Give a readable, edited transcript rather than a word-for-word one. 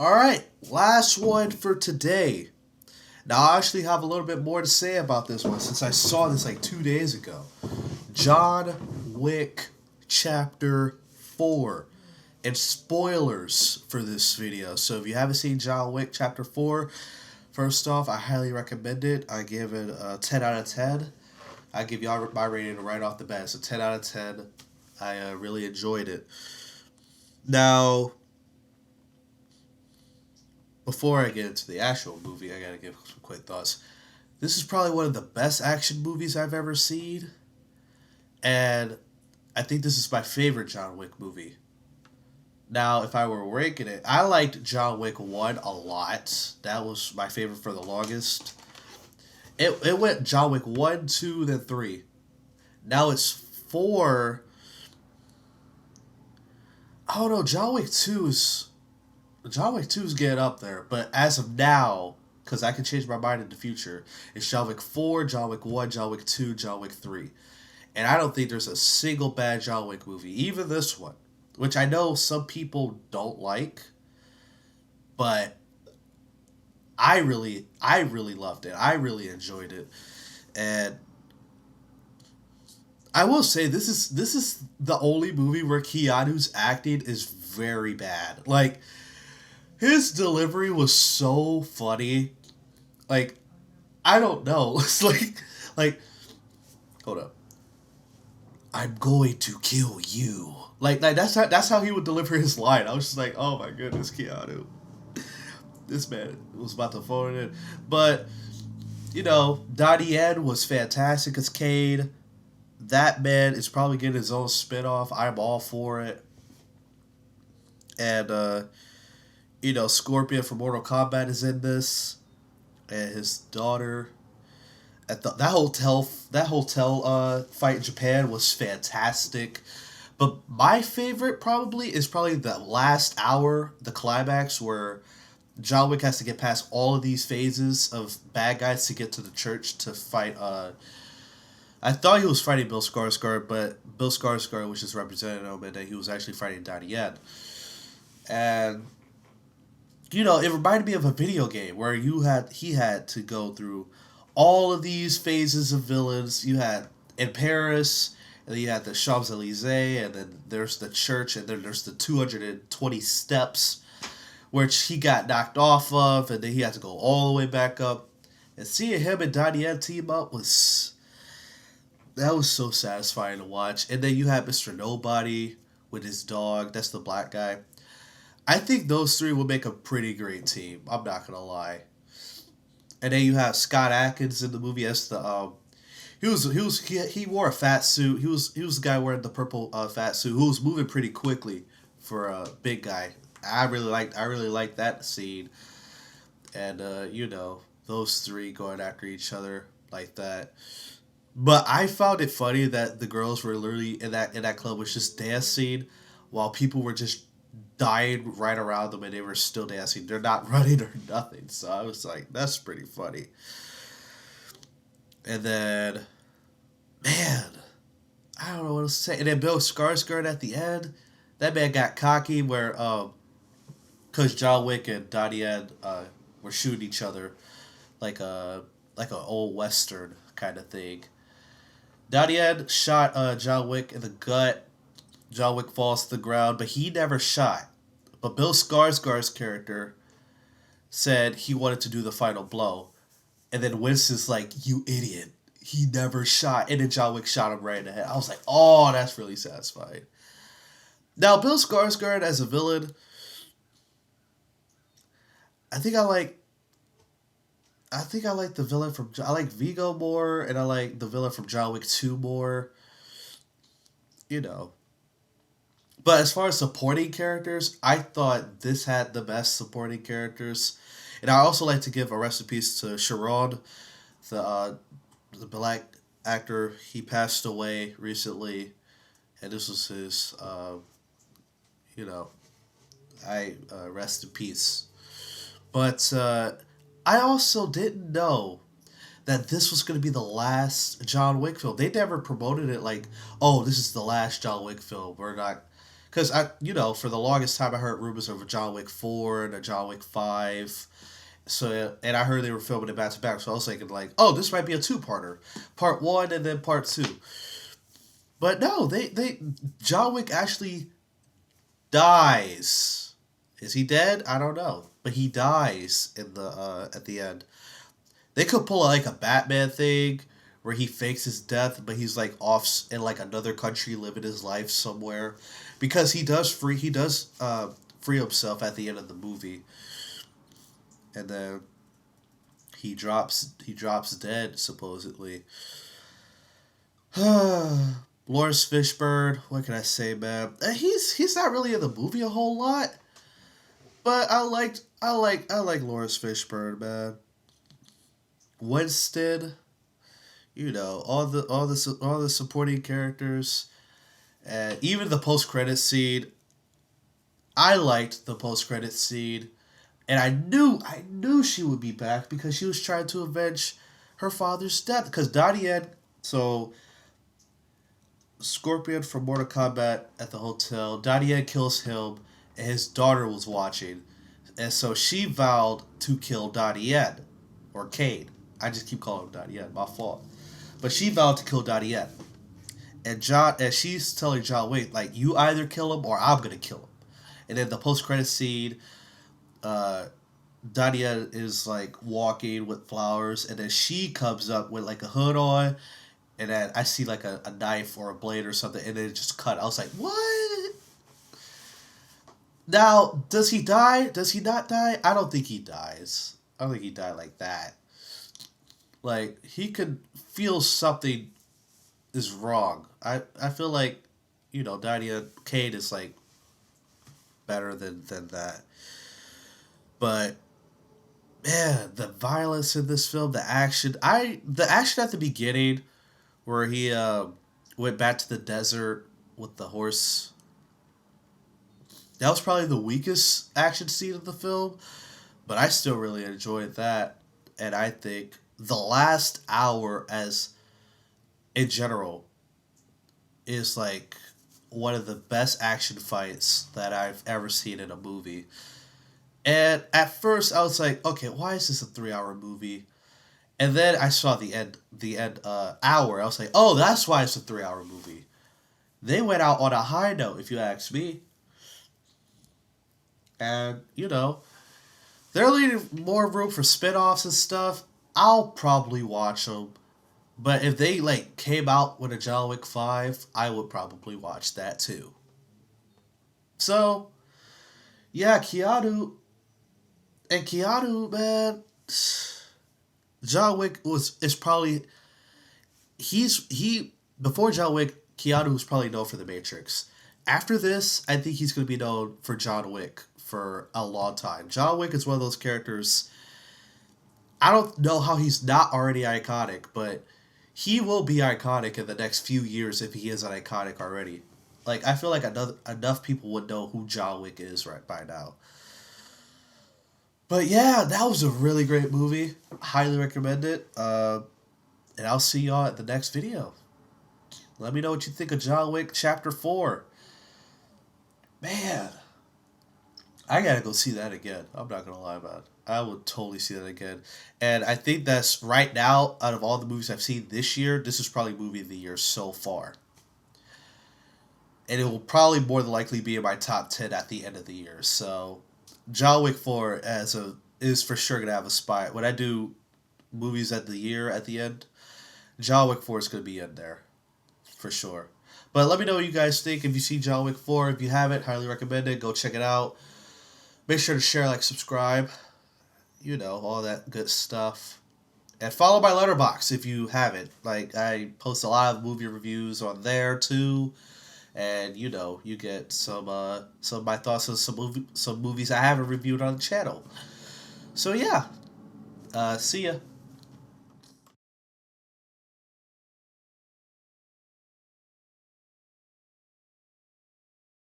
Alright, last one for today. Now, I actually have a little bit more to say about this one since I saw this like 2 days ago. John Wick Chapter 4. And spoilers for this video. So if you haven't seen John Wick Chapter 4, first off, I highly recommend it. I give it a 10 out of 10. I give y'all my rating right off the bat. It's a 10 out of 10. I really enjoyed it. Now, before I get into the actual movie, I gotta give some quick thoughts. This is probably one of the best action movies I've ever seen. And I think this is my favorite John Wick movie. Now, if I were ranking it, I liked John Wick 1 a lot. That was my favorite for the longest. It went John Wick 1, 2, then 3. Now it's 4. I don't know, John Wick 2 is getting up there. But as of now, because I can change my mind in the future, it's John Wick 4, John Wick 1, John Wick 2, John Wick 3. And I don't think there's a single bad John Wick movie. Even this one, which I know some people don't like, but I really loved it. I really enjoyed it. And I will say this is the only movie where Keanu's acting is very bad. Like, his delivery was so funny. Like, I don't know. It's like hold up. I'm going to kill you. Like that's how he would deliver his line. I was just like, oh my goodness, Keanu. This man was about to phone it in. But, Donnie Yen was fantastic as Cade. That man is probably getting his own spinoff. I'm all for it. And, Scorpion from Mortal Kombat is in this. And his daughter. That hotel fight in Japan was fantastic. But my favorite is probably the last hour, the climax, where John Wick has to get past all of these phases of bad guys to get to the church to fight. I thought he was fighting Bill Skarsgard, but Bill Skarsgard was just representing him, and that he was actually fighting Donnie Yen. And it reminded me of a video game where he had to go through all of these phases of villains. You had in Paris, and then you had the Champs-Elysees, and then there's the church, and then there's the 220 steps, which he got knocked off of, and then he had to go all the way back up. And seeing him and Donnie Yen team up was so satisfying to watch. And then you had Mr. Nobody with his dog. That's the black guy. I think those three will make a pretty great team. I'm not gonna lie. And then you have Scott Adkins in the movie as the he wore a fat suit. He was the guy wearing the purple fat suit who was moving pretty quickly for a big guy. I really liked that scene. And those three going after each other like that. But I found it funny that the girls were literally in that club was just dancing while people were just dying right around them, and they were still dancing. They're not running or nothing. So I was like, that's pretty funny. And then, man, I don't know what else to say. And then Bill Skarsgård at the end, that man got cocky where, because John Wick and Donnie Yen were shooting each other like an old western kind of thing. Donnie Yen shot John Wick in the gut. John Wick falls to the ground, but he never shot. But Bill Skarsgård's character said he wanted to do the final blow. And then Winston's like, you idiot. He never shot. And then John Wick shot him right in the head. I was like, oh, that's really satisfying. Now, Bill Skarsgård as a villain, I think I like the villain from... I like Vigo more, and I like the villain from John Wick 2 more. But as far as supporting characters, I thought this had the best supporting characters. And I also like to give a rest in peace to Sharon, the black actor. He passed away recently, and this was his, rest in peace. But I also didn't know that this was going to be the last John Wick film. They never promoted it like, oh, this is the last John Wick film. We're not Because for the longest time I heard rumors of a John Wick 4 and a John Wick 5. So, and I heard they were filming it back to back. So I was thinking like, oh, this might be a two-parter. Part 1 and then part 2. But no, they John Wick actually dies. Is he dead? I don't know. But he dies in the at the end. They could pull like a Batman thing where he fakes his death, but he's like off in like another country living his life somewhere, because he does free himself at the end of the movie, and then he drops dead supposedly. Lawrence Fishburne, what can I say, man? He's not really in the movie a whole lot, but I like Lawrence Fishburne, man. Winston, all the supporting characters, and even the post credit scene. I liked the post credit scene, and I knew she would be back because she was trying to avenge her father's death. Because Donnie Yen, so Scorpion from Mortal Kombat at the hotel, Donnie Yen kills him, and his daughter was watching, and so she vowed to kill Donnie Yen, or Kane. I just keep calling him Donnie Yen, my fault. But she vowed to kill Donnie Yen. And she's telling John Wick, like, you either kill him or I'm gonna kill him. And then the post credit scene, uh, Donnie Yen is like walking with flowers, and then she comes up with like a hood on, and then I see like a knife or a blade or something, and then it just cut. I was like, what? Now, does he die? Does he not die? I don't think he dies. I don't think he died like that. Like, he could feel something is wrong. I feel like, Dania Kane is like better than that. But man, the violence in this film, the action at the beginning where he went back to the desert with the horse, that was probably the weakest action scene of the film, but I still really enjoyed that. And I think the last hour, as in general, is like one of the best action fights that I've ever seen in a movie. And at first I was like, okay, why is this a 3 hour movie? And then I saw the end hour. I was like, oh, that's why it's a 3 hour movie. They went out on a high note, if you ask me. And, they're leaving more room for spin-offs and stuff. I'll probably watch them. But if they like came out with a John Wick 5, I would probably watch that too. So, yeah, Keanu, man, John Wick is probably he before John Wick, Keanu was probably known for The Matrix. After this, I think he's going to be known for John Wick for a long time. John Wick is one of those characters. I don't know how he's not already iconic, but he will be iconic in the next few years if he isn't iconic already. Like, I feel like enough people would know who John Wick is right by now. But yeah, that was a really great movie. Highly recommend it. And I'll see y'all at the next video. Let me know what you think of John Wick Chapter 4. Man, I gotta go see that again. I'm not gonna lie about it. I would totally see that again. And I think that's right now, out of all the movies I've seen this year, this is probably movie of the year so far. And it will probably more than likely be in my top 10 at the end of the year. So John Wick 4 is for sure gonna have a spot. When I do movies at the year at the end, John Wick 4 is gonna be in there. For sure. But let me know what you guys think. If you see John Wick 4, if you haven't, highly recommend it. Go check it out. Make sure to share, like, subscribe. All that good stuff. And follow my letterbox if you haven't. Like, I post a lot of movie reviews on there too. And you get some of my thoughts on some movies I haven't reviewed on the channel. So yeah. See ya.